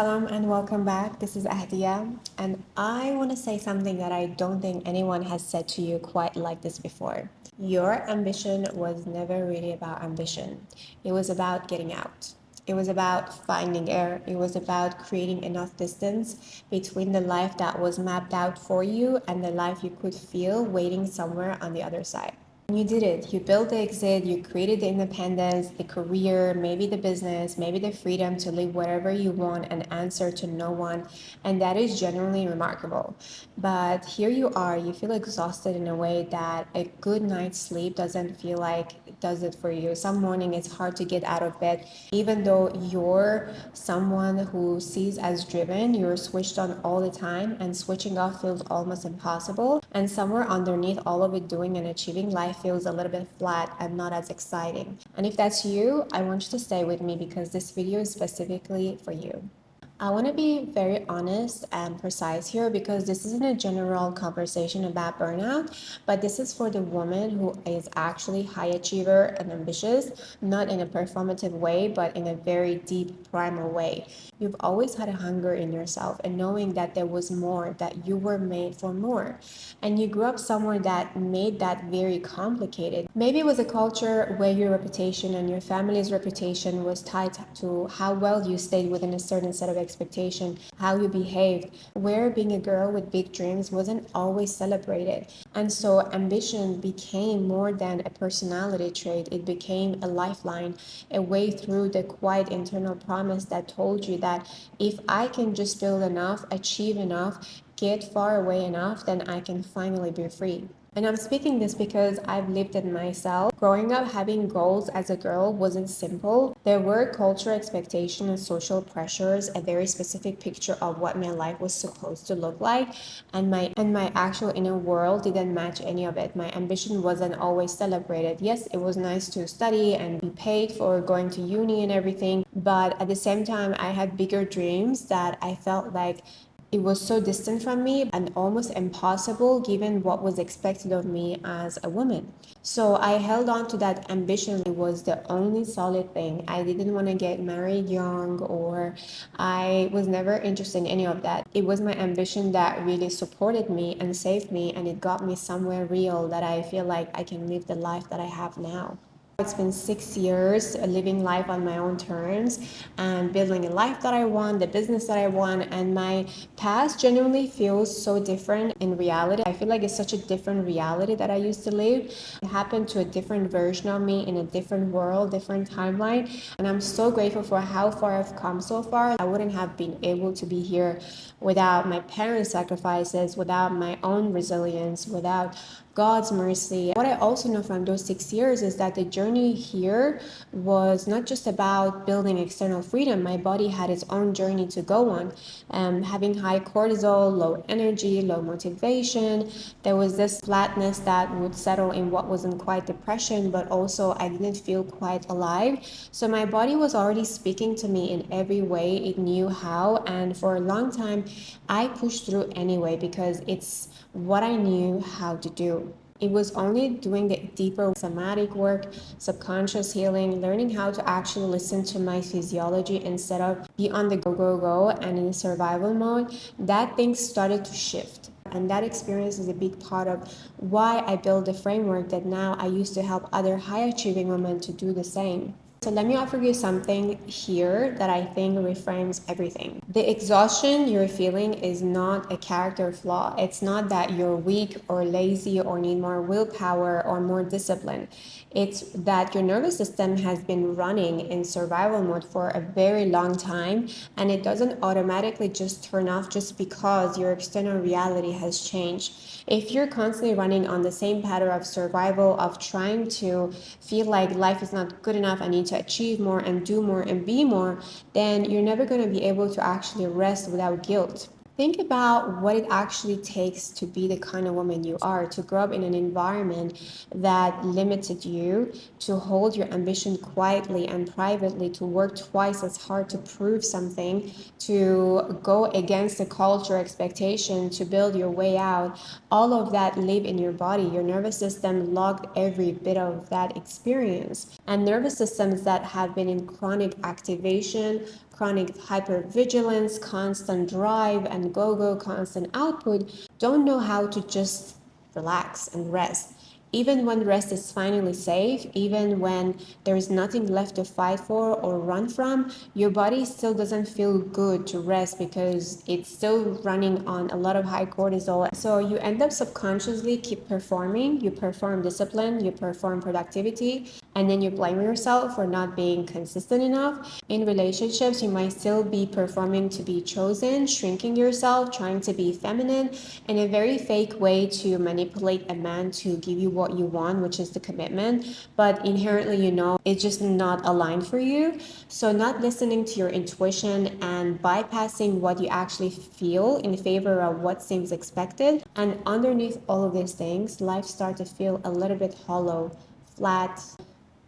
Salam and welcome back. This is Ahdia, and I want to say something that I don't think anyone has said to you quite like this before. Your ambition was never really about ambition, it was about getting out. It was about finding air. It was about creating enough distance between the life that was mapped out for you and the life you could feel waiting somewhere on the other side. You did it. You built the exit, you created the independence, the career, maybe the business, maybe the freedom to live whatever you want and answer to no one. And that is genuinely remarkable. But here you are, you feel exhausted in a way that a good night's sleep doesn't feel like it does it for you. Some morning it's hard to get out of bed, even though you're someone who sees as driven, you're switched on all the time, and switching off feels almost impossible. And somewhere underneath all of it, doing and achieving life feels a little bit flat and not as exciting. And if that's you, I want you to stay with me because this video is specifically for you. I want to be very honest and precise here because this isn't a general conversation about burnout, but this is for the woman who is actually high achiever and ambitious, not in a performative way, but in a very deep primal way. You've always had a hunger in yourself and knowing that there was more, that you were made for more. And you grew up somewhere that made that very complicated. Maybe it was a culture where your reputation and your family's reputation was tied to how well you stayed within a certain set of expectation, how you behaved, where being a girl with big dreams wasn't always celebrated. And so ambition became more than a personality trait, it became a lifeline, a way through the quiet internal promise that told you that if I can just build enough, achieve enough, get far away enough, then I can finally be free. And I'm speaking this because I've lived it myself. Growing up, having goals as a girl wasn't simple. There were cultural expectations and social pressures, a very specific picture of what my life was supposed to look like, and my actual inner world didn't match any of it. My ambition wasn't always celebrated. Yes, it was nice to study and be paid for going to uni and everything, but at the same time, I had bigger dreams that I felt like it was so distant from me and almost impossible given what was expected of me as a woman. So I held on to that ambition. It was the only solid thing. I didn't want to get married young, or I was never interested in any of that. It was my ambition that really supported me and saved me, and it got me somewhere real that I feel like I can live the life that I have now. It's been 6 years living life on my own terms and building a life that I want, the business that I want, and my past genuinely feels so different in reality. I feel like it's such a different reality that I used to live. It happened to a different version of me in a different world, different timeline, and I'm so grateful for how far I've come so far. I wouldn't have been able to be here without my parents' sacrifices, without my own resilience, without God's mercy. What I also know from those 6 years is that the journey here was not just about building external freedom. My body had its own journey to go on. Having high cortisol, low energy, low motivation. There was this flatness that would settle in what wasn't quite depression, but also I didn't feel quite alive. So my body was already speaking to me in every way it knew how. And for a long time, I pushed through anyway because it's what I knew how to do. It was only doing the deeper somatic work, subconscious healing, learning how to actually listen to my physiology instead of be on the go, go, go and in survival mode, that things started to shift. And that experience is a big part of why I built the framework that now I use to help other high achieving women to do the same. So let me offer you something here that I think reframes everything. The exhaustion you're feeling is not a character flaw. It's not that you're weak or lazy or need more willpower or more discipline. It's that your nervous system has been running in survival mode for a very long time, and it doesn't automatically just turn off just because your external reality has changed. If you're constantly running on the same pattern of survival, of trying to feel like life is not good enough, I need to achieve more and do more and be more, then you're never going to be able to actually rest without guilt. Think about what it actually takes to be the kind of woman you are, to grow up in an environment that limited you, to hold your ambition quietly and privately, to work twice as hard to prove something, to go against the culture expectation, to build your way out. All of that live in your body. Your nervous system logged every bit of that experience. And nervous systems that have been in chronic activation chronic hypervigilance, constant drive and go, constant output, don't know how to just relax and rest. Even when rest is finally safe, even when there is nothing left to fight for or run from, your body still doesn't feel good to rest because it's still running on a lot of high cortisol. So you end up subconsciously keep performing. You perform discipline, you perform productivity, and then you blame yourself for not being consistent enough. In relationships, you might still be performing to be chosen, shrinking yourself, trying to be feminine in a very fake way to manipulate a man to give you what you want, which is the commitment. But inherently, it's just not aligned for you. So, not listening to your intuition and bypassing what you actually feel in favor of what seems expected. And underneath all of these things, life starts to feel a little bit hollow, flat,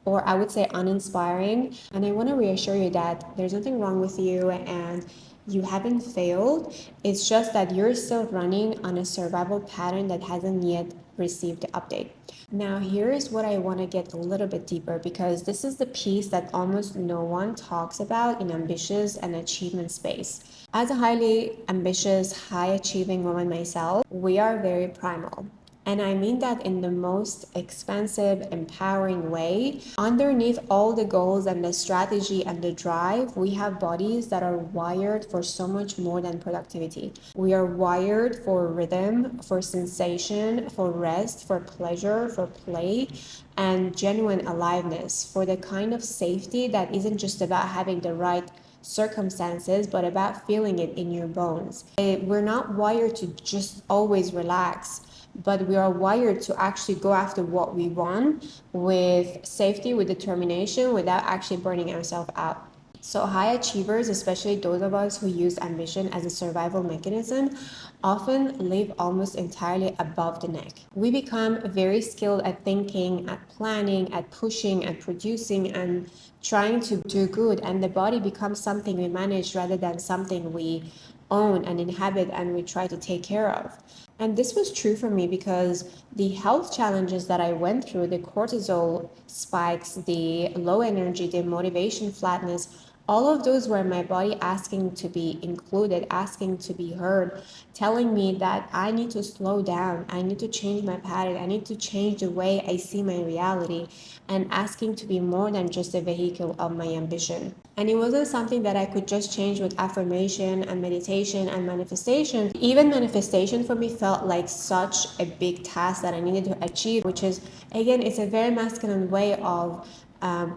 or I would say uninspiring. And I want to reassure you that there's nothing wrong with you and you haven't failed. It's just that you're still running on a survival pattern that hasn't yet received the update. Now, here's what I want to get a little bit deeper because this is the piece that almost no one talks about in ambitious and achievement space. As a highly ambitious, high achieving woman myself, we are very primal. And I mean that in the most expansive, empowering way. Underneath all the goals and the strategy and the drive, we have bodies that are wired for so much more than productivity. We are wired for rhythm, for sensation, for rest, for pleasure, for play, and genuine aliveness, for the kind of safety that isn't just about having the right circumstances, but about feeling it in your bones. We're not wired to just always relax, but we are wired to actually go after what we want with safety, with determination, without actually burning ourselves out. So, high achievers, especially those of us who use ambition as a survival mechanism, often live almost entirely above the neck. We become very skilled at thinking, at planning, at pushing, at producing, and trying to do good. And the body becomes something we manage rather than something we own and inhabit and we try to take care of. And this was true for me because the health challenges that I went through, the cortisol spikes, the low energy, the motivation flatness, all of those were my body asking to be included, asking to be heard, telling me that I need to slow down, I need to change my pattern, I need to change the way I see my reality, and asking to be more than just a vehicle of my ambition. And it wasn't something that I could just change with affirmation and meditation and manifestation. Even manifestation for me felt like such a big task that I needed to achieve, which is, again, it's a very masculine way of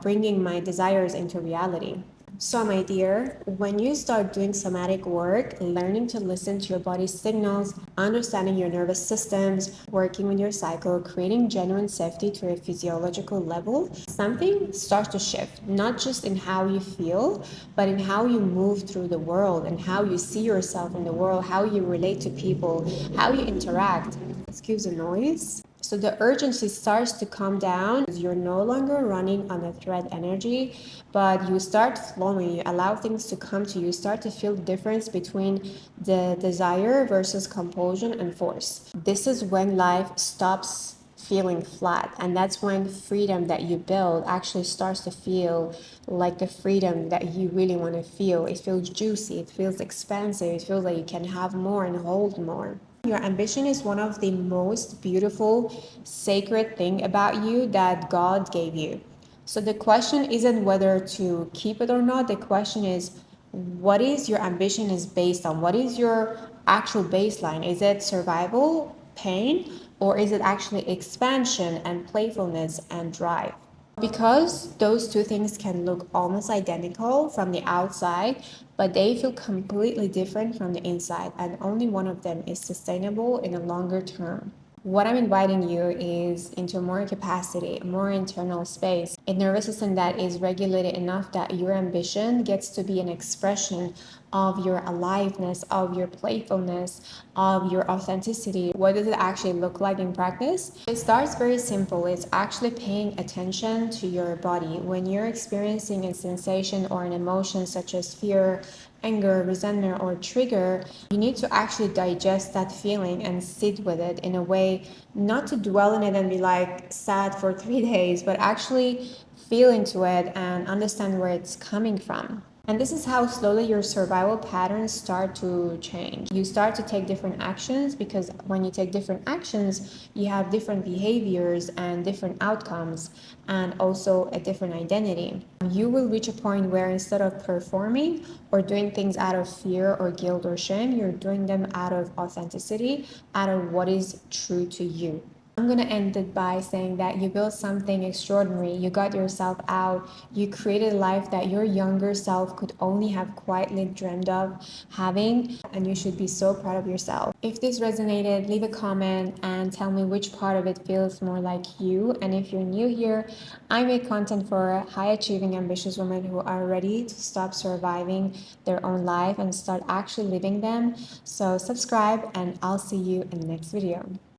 bringing my desires into reality. So, my dear, when you start doing somatic work, learning to listen to your body's signals, understanding your nervous systems, working with your cycle, creating genuine safety to a physiological level, something starts to shift, not just in how you feel, but in how you move through the world and how you see yourself in the world, how you relate to people, how you interact. Excuse the noise. So the urgency starts to come down. You're no longer running on a thread energy, but you start flowing. You allow things to come to you. You start to feel the difference between the desire versus compulsion and force. This is when life stops feeling flat, and that's when freedom that you build actually starts to feel like the freedom that you really want to feel. It feels juicy, it feels expansive, it feels like you can have more and hold more. Your ambition is one of the most beautiful, sacred thing about you that God gave you. So the question isn't whether to keep it or not. The question is, what is your ambition is based on? What is your actual baseline? Is it survival, pain, or is it actually expansion and playfulness and drive? Because those two things can look almost identical from the outside, but they feel completely different from the inside, and only one of them is sustainable in a longer term. What I'm inviting you is into more capacity, more internal space, a nervous system that is regulated enough that your ambition gets to be an expression of your aliveness, of your playfulness, of your authenticity. What does it actually look like in practice? It starts very simple. It's actually paying attention to your body. When you're experiencing a sensation or an emotion such as fear, anger, resentment, or trigger, you need to actually digest that feeling and sit with it in a way not to dwell in it and be like sad for 3 days, but actually feel into it and understand where it's coming from. And this is how slowly your survival patterns start to change. You start to take different actions because when you take different actions, you have different behaviors and different outcomes, and also a different identity. You will reach a point where instead of performing or doing things out of fear or guilt or shame, you're doing them out of authenticity, out of what is true to you. I'm going to end it by saying that you built something extraordinary. You got yourself out. You created a life that your younger self could only have quietly dreamed of having, and you should be so proud of yourself. If this resonated, leave a comment and tell me which part of it feels more like you. And if you're new here, I make content for high achieving, ambitious women who are ready to stop surviving their own life and start actually living them. So subscribe, and I'll see you in the next video.